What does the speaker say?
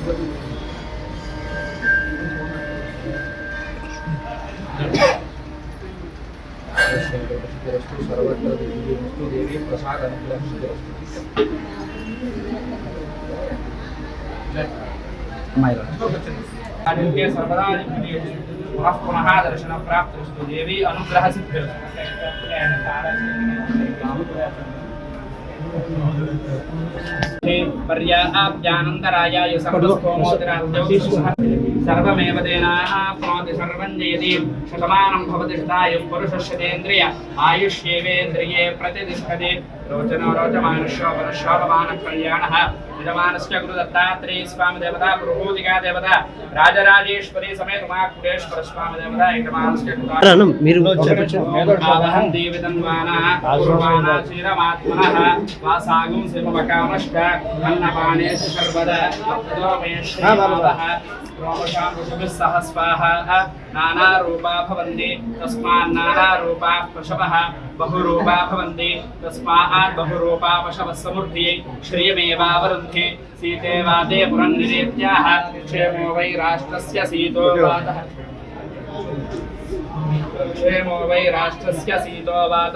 सर्वत्र देवी प्रसाद अनुग्रह सर्वदा पुनः दर्शन प्राप्त देवी अनुग्रह सिद्ध पर्याप्यानन्तरायाय सर्वमेव तेनाप्नोति सर्वं जयति शतमानं भवति शतायुः पुरुषस्येन्द्रिय आयुष्येवेन्द्रिये प्रतिष्ठति रोचनो रोचमानुष्यो वरुष्योपमानः कल्याणः यजमानस्य गुरुदत्तात्रेय स्वामी देवता पुरोहितिका देवता राजराजेश्वरी समेत उमाकुलेश्वर स्वामी देवता यजमानस्य गुरुदावहं देवतन्वानः पूर्वाणा क्षीरमात्मनः वासागुं शिवमकामश्च अन्नपानेषु सर्वदा तत्त्वमेश्वरः सहस्वाहा नानारूपा भवन्ति तस्मात् नानारूपा पशवः बहुरूपा भवन्ति तस्मात् बहुरूपा पशवः समृद्धियै श्रियमेवावरुन्धि सीते वाते पुरन्निरेत्याः क्षेमो वै राष्ट्रस्य सीतो वातः क्षेमो वै राष्ट्रस्य सीतो वातः